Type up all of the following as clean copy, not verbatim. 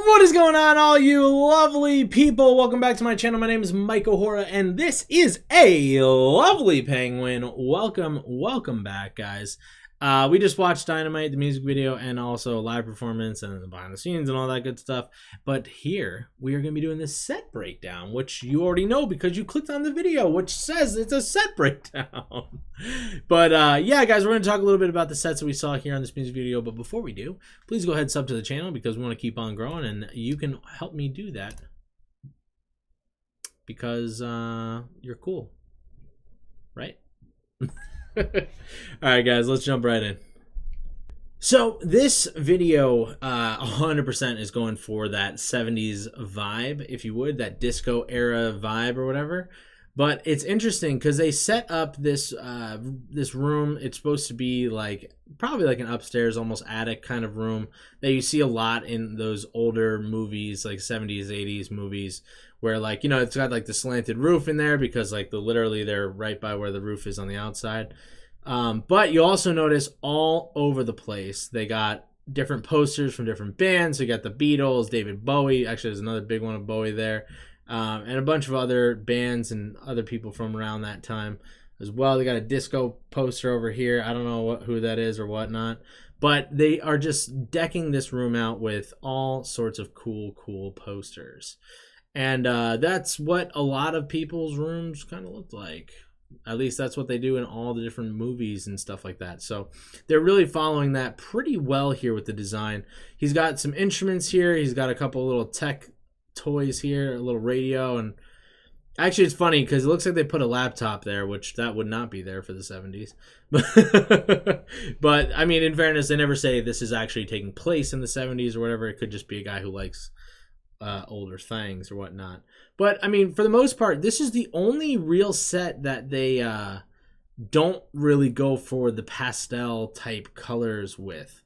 What is going on, all you lovely people? Welcome back to my channel. My name is Mike O'Hora, and this is a lovely penguin. Welcome back, guys. We just watched Dynamite, the music video, and also a live performance and the behind the scenes and all that good stuff. But here, we are going to be doing this set breakdown, which you already know because you clicked on the video, which says it's a set breakdown. But yeah, guys, we're going to talk a little bit about the sets that we saw here on this music video. But before we do, please go ahead and sub to the channel because we want to keep on growing, and you can help me do that because you're cool, right? All right, guys, let's jump right in. So this video 100% is going for that 70s vibe, if you would, that disco era vibe or whatever. But it's interesting because they set up this this room. It's supposed to be like probably like an upstairs, almost attic kind of room that you see a lot in those older movies, like 70s, 80s movies, where, like, you know, it's got like the slanted roof in there because like literally they're right by where the roof is on the outside. But you also notice all over the place they got different posters from different bands. So you got the Beatles, David Bowie. Actually, there's another big one of Bowie there. And a bunch of other bands and other people from around that time as well. They got a disco poster over here. I don't know who that is or whatnot. But they are just decking this room out with all sorts of cool posters. And that's what a lot of people's rooms kind of look like. At least that's what they do in all the different movies and stuff like that. So they're really following that pretty well here with the design. He's got some instruments here. He's got a couple little tech toys here, a little radio, and actually it's funny because it looks like they put a laptop there, which that would not be there for the 70s. But I mean, in fairness, they never say this is actually taking place in the 70s or whatever. It could just be a guy who likes older things or whatnot. But I mean, for the most part, this is the only real set that they don't really go for the pastel type colors with.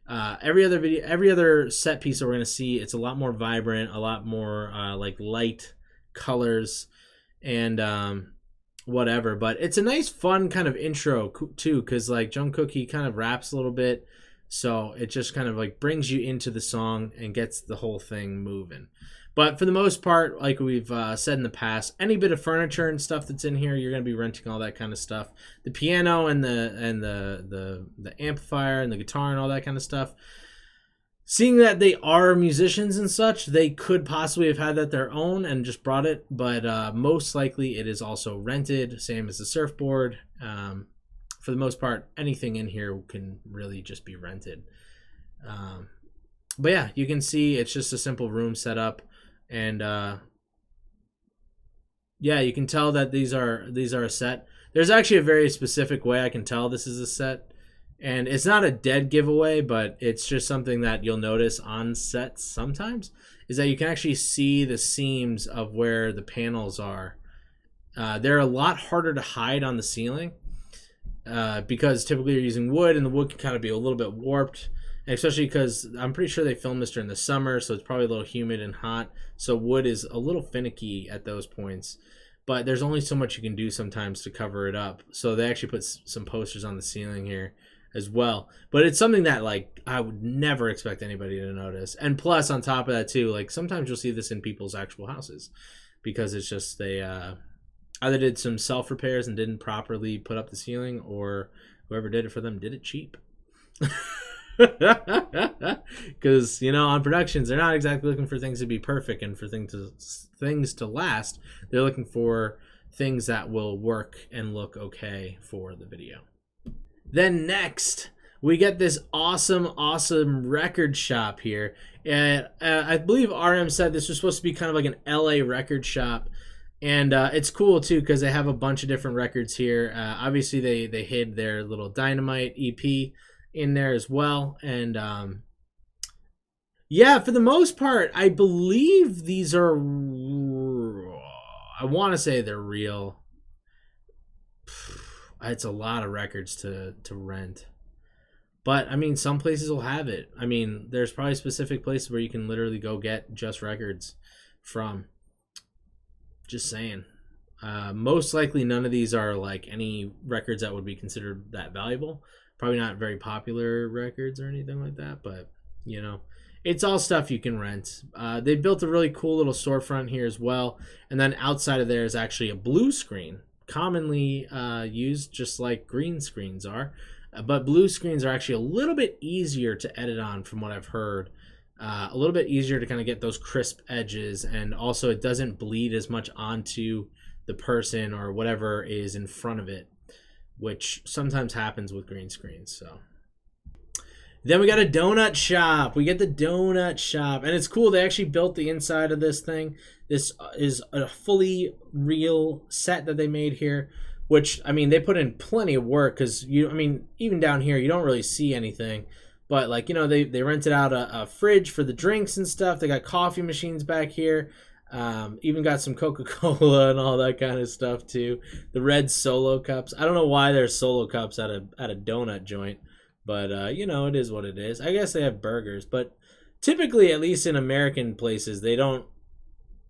Every other set piece that we're gonna see, it's a lot more vibrant, a lot more like light colors and whatever. But it's a nice, fun kind of intro too, because like Jungkook, he kind of raps a little bit, so it just kind of like brings you into the song and gets the whole thing moving. But for the most part, like we've said in the past, any bit of furniture and stuff that's in here, you're going to be renting all that kind of stuff. The piano and the amplifier and the guitar and all that kind of stuff. Seeing that they are musicians and such, they could possibly have had that their own and just brought it. But most likely it is also rented, same as the surfboard. For the most part, anything in here can really just be rented. But yeah, you can see it's just a simple room setup. And yeah, you can tell that these are a set. There's actually a very specific way I can tell this is a set, and it's not a dead giveaway, but it's just something that you'll notice on sets sometimes, is that you can actually see the seams of where the panels are. They're a lot harder to hide on the ceiling because typically you're using wood, and the wood can kind of be a little bit warped. Especially because I'm pretty sure they filmed this during the summer, so it's probably a little humid and hot. So wood is a little finicky at those points. But there's only so much you can do sometimes to cover it up. So they actually put some posters on the ceiling here as well. But it's something that, like, I would never expect anybody to notice. And plus, on top of that too, like, sometimes you'll see this in people's actual houses. Because it's just they either did some self-repairs and didn't properly put up the ceiling, or whoever did it for them did it cheap. Because, you know, on productions, they're not exactly looking for things to be perfect and for things to last. They're looking for things that will work and look okay for the video. Then next, we get this awesome record shop here. And I believe RM said this was supposed to be kind of like an LA record shop. And it's cool too because they have a bunch of different records here. Obviously, they hid their little Dynamite EP in there as well. And yeah, for the most part, I believe these are, I want to say they're real. It's a lot of records to rent. But I mean, some places will have it. I mean, there's probably specific places where you can literally go get just records from. Just saying. Most likely none of these are like any records that would be considered that valuable. Probably not very popular records or anything like that, but you know, it's all stuff you can rent. They built a really cool little storefront here as well, and then outside of there is actually a blue screen, commonly used just like green screens are, but blue screens are actually a little bit easier to edit on from what I've heard. A little bit easier to kind of get those crisp edges, and also it doesn't bleed as much onto the person or whatever is in front of it, which sometimes happens with green screens. So then we got a donut shop. We get the donut shop, and it's cool. They actually built the inside of this thing. This is a fully real set that they made here, which, I mean, they put in plenty of work because, even down here, you don't really see anything. But, like, they rented out a fridge for the drinks and stuff. They got coffee machines back here. Even got some Coca-Cola and all that kind of stuff, too. The red Solo cups. I don't know why there's Solo cups at a donut joint. But, it is what it is. I guess they have burgers. But typically, at least in American places, they don't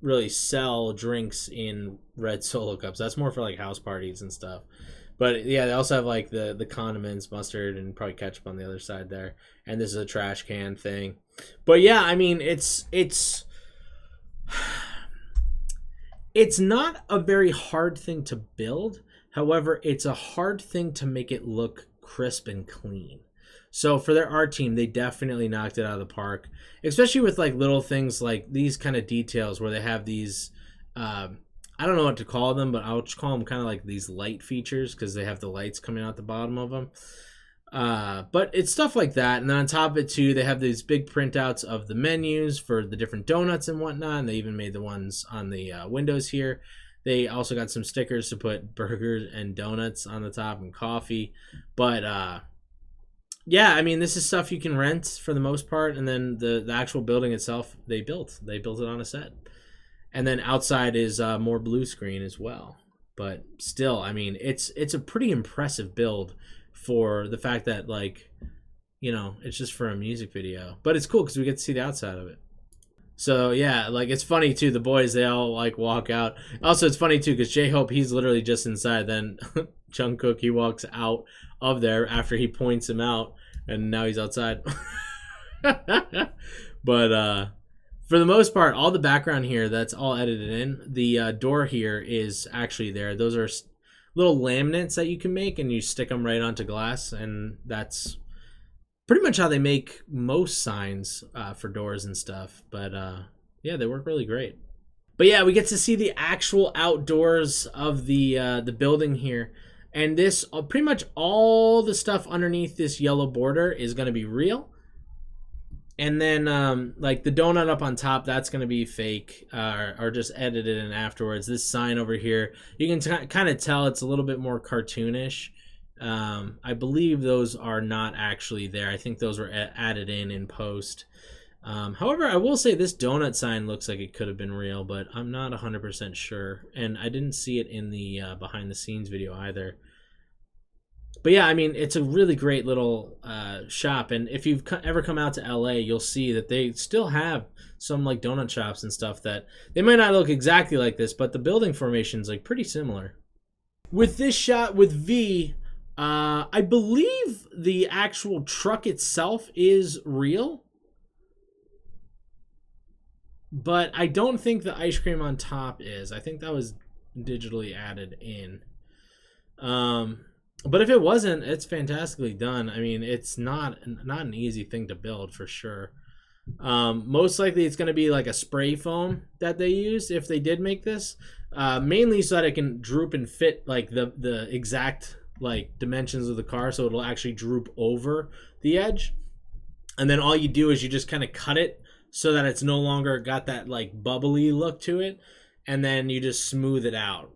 really sell drinks in red Solo cups. That's more for, like, house parties and stuff. But, yeah, they also have, like, the condiments, mustard, and probably ketchup on the other side there. And this is a trash can thing. But, yeah, I mean, it's not a very hard thing to build. However, it's a hard thing to make it look crisp and clean. So for their art team, they definitely knocked it out of the park. Especially with, like, little things like these kind of details where they have these... I don't know what to call them, but I'll just call them kind of like these light features because they have the lights coming out the bottom of them. But it's stuff like that. And then on top of it, too, they have these big printouts of the menus for the different donuts and whatnot. And they even made the ones on the windows here. They also got some stickers to put burgers and donuts on the top and coffee. But, yeah, I mean, this is stuff you can rent for the most part. And then the actual building itself, they built. They built it on a set. And then outside is more blue screen as well. But still, I mean, it's a pretty impressive build for the fact that, like, it's just for a music video. But it's cool because we get to see the outside of it. So, yeah, like, it's funny, too. The boys, they all, like, walk out. Also, it's funny, too, because J-Hope, he's literally just inside. Then Jungkook, he walks out of there after he points him out. And now he's outside. But, for the most part, all the background here, that's all edited in. The door here is actually there. Those are little laminates that you can make, and you stick them right onto glass. And that's pretty much how they make most signs for doors and stuff. But, yeah, they work really great. But, yeah, we get to see the actual outdoors of the building here. And this, pretty much all the stuff underneath this yellow border is going to be real. And then, like, the donut up on top, that's going to be fake or just edited in afterwards. This sign over here, you can kind of tell it's a little bit more cartoonish. I believe those are not actually there. I think those were added in post. However, I will say this donut sign looks like it could have been real, but I'm not 100% sure. And I didn't see it in the behind-the-scenes video either. But yeah, I mean, it's a really great little shop, and if you've ever come out to LA, you'll see that they still have some, like, donut shops and stuff that they might not look exactly like this, but the building formation's, like, pretty similar. With this shot with V, I believe the actual truck itself is real, but I don't think the ice cream on top is. I think that was digitally added in. But if it wasn't, it's fantastically done. I mean, it's not an easy thing to build for sure. Most likely it's going to be like a spray foam that they used if they did make this. Mainly so that it can droop and fit, like, the exact, like, dimensions of the car, so it'll actually droop over the edge. And then all you do is you just kind of cut it so that it's no longer got that, like, bubbly look to it. And then you just smooth it out,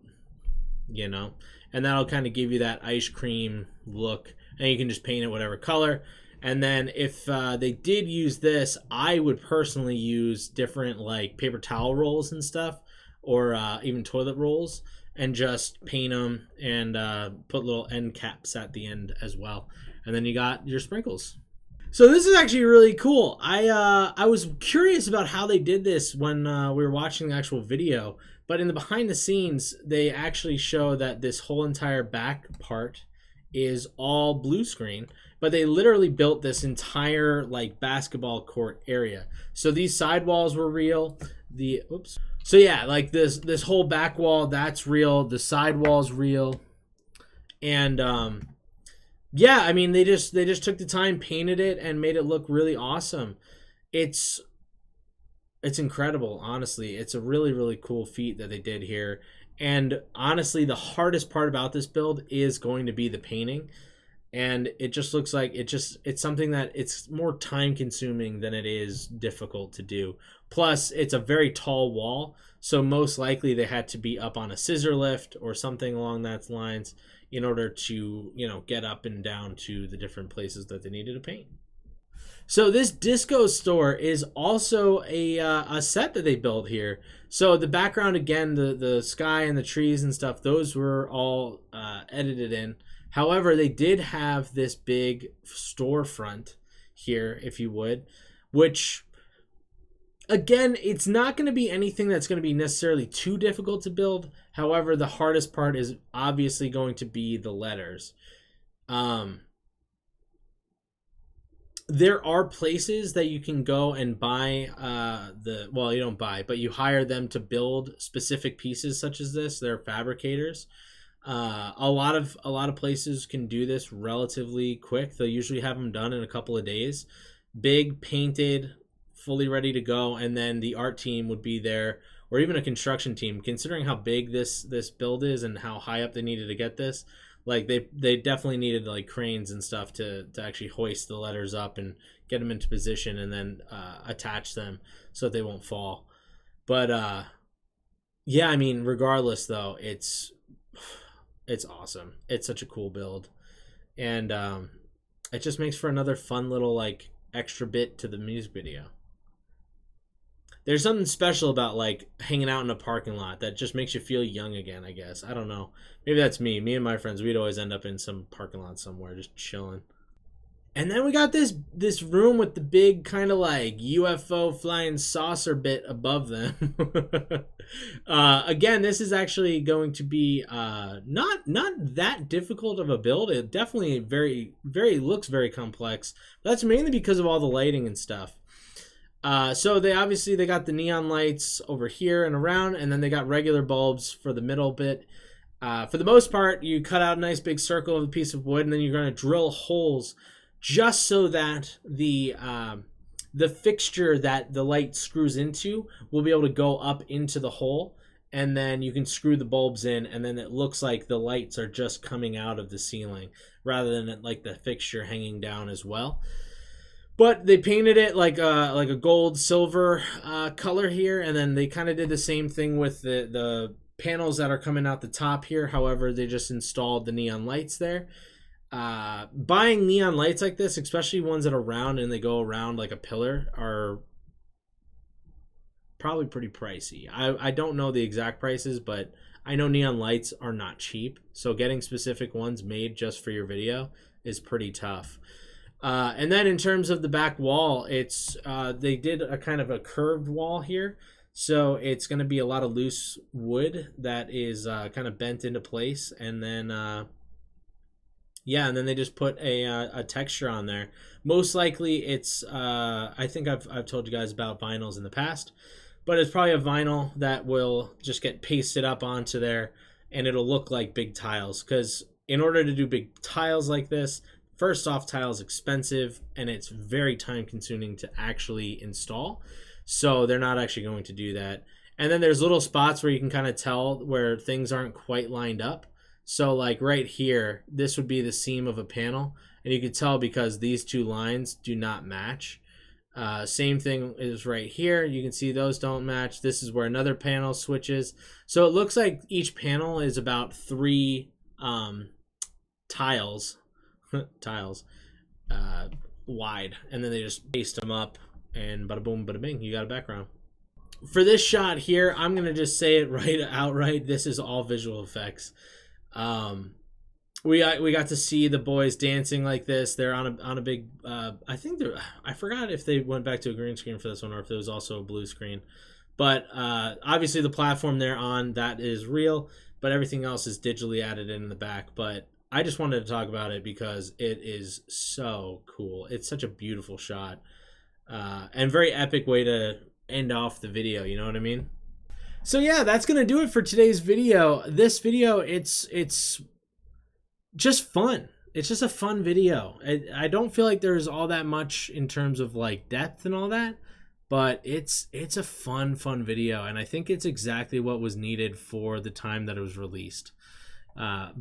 and that'll kind of give you that ice cream look, and you can just paint it whatever color. And then if they did use this, I would personally use different, like, paper towel rolls and stuff, or even toilet rolls, and just paint them and put little end caps at the end as well. And then you got your sprinkles. So this is actually really cool. I was curious about how they did this when we were watching the actual video. But in the behind the scenes, they actually show that this whole entire back part is all blue screen, but they literally built this entire like basketball court area. So these sidewalls were real. The oops. So yeah, like this whole back wall, that's real. The sidewall's real. And yeah, I mean they just took the time, painted it, and made it look really awesome. It's incredible, honestly. It's a really, really cool feat that they did here. And honestly, the hardest part about this build is going to be the painting. And it just looks like it's something that it's more time consuming than it is difficult to do. Plus, it's a very tall wall, so most likely they had to be up on a scissor lift or something along that lines in order to, get up and down to the different places that they needed to paint. So this disco store is also a set that they built here. So the background, again, the sky and the trees and stuff, those were all edited in. However, they did have this big storefront here, if you would, which, again, it's not going to be anything that's going to be necessarily too difficult to build. However, the hardest part is obviously going to be the letters. There are places that you can go and buy you don't buy, but you hire them to build specific pieces such as this. They're fabricators. A lot of places can do this relatively quick. They'll usually have them done in a couple of days. Big, painted, fully ready to go, and then the art team would be there, or even a construction team. Considering how big this build is and how high up they needed to get this, like they definitely needed like cranes and stuff to actually hoist the letters up and get them into position and then attach them so that they won't fall. But yeah, I mean, regardless though, it's awesome. It's such a cool build, and it just makes for another fun little like extra bit to the music video. There's something special about like hanging out in a parking lot that just makes you feel young again, I guess. I don't know. Maybe that's me. Me and my friends, we'd always end up in some parking lot somewhere just chilling. And then we got this room with the big kind of like UFO flying saucer bit above them. Again, this is actually going to be not that difficult of a build. It definitely looks very complex. But that's mainly because of all the lighting and stuff. So they got the neon lights over here and around, and then they got regular bulbs for the middle bit. For the most part, you cut out a nice big circle of a piece of wood, and then you're going to drill holes just so that the fixture that the light screws into will be able to go up into the hole, and then you can screw the bulbs in, and then it looks like the lights are just coming out of the ceiling rather than like the fixture hanging down as well. But they painted it like a gold silver color here, and then they kind of did the same thing with the panels that are coming out the top here. However, they just installed the neon lights there. Buying neon lights like this, especially ones that are round and they go around like a pillar, are probably pretty pricey. I don't know the exact prices, but I know neon lights are not cheap. So getting specific ones made just for your video is pretty tough. And then in terms of the back wall, it's they did a kind of a curved wall here. So it's going to be a lot of loose wood that is kind of bent into place. And then, and then they just put a texture on there. Most likely it's, I think I've told you guys about vinyls in the past. But it's probably a vinyl that will just get pasted up onto there. And it'll look like big tiles. Because in order to do big tiles like this, first off, tile is expensive and it's very time consuming to actually install. So they're not actually going to do that. And then there's little spots where you can kind of tell where things aren't quite lined up. So like right here, this would be the seam of a panel. And you can tell because these two lines do not match. Same thing is right here. You can see those don't match. This is where another panel switches. So it looks like each panel is about 3 tiles wide, and then they just paste them up and bada boom bada bing, you got a background. For this shot here, I'm gonna just say it outright, this is all visual effects. We got to see the boys dancing like this. They're on a big I forgot if they went back to a green screen for this one or if it was also a blue screen, but obviously the platform they're on, that is real, but everything else is digitally added in the back. But I just wanted to talk about it because it is so cool. It's such a beautiful shot, and very epic way to end off the video. You know what I mean? So yeah, that's gonna do it for today's video. This video, it's just fun. It's just a fun video. I don't feel like there's all that much in terms of like depth and all that, but it's a fun video, and I think it's exactly what was needed for the time that it was released,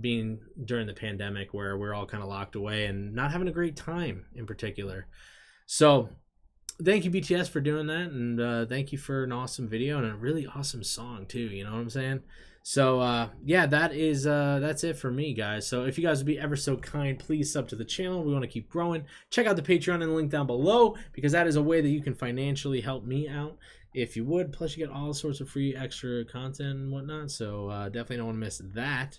being during the pandemic where we're all kind of locked away and not having a great time in particular. So thank you, BTS, for doing that, and thank you for an awesome video and a really awesome song too. You know what I'm saying? So yeah, that's it for me, guys. So if you guys would be ever so kind, please sub to the channel. We want to keep growing. Check out the Patreon and the link down below, because that is a way that you can financially help me out if you would. Plus you get all sorts of free extra content and whatnot, so definitely don't want to miss that.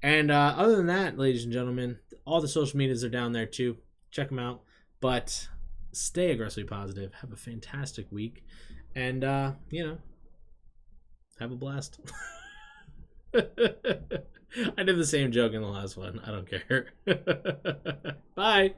And other than that, ladies and gentlemen, all the social medias are down there too. Check them out. But stay aggressively positive. Have a fantastic week, and have a blast. I did the same joke in the last one. I don't care. Bye.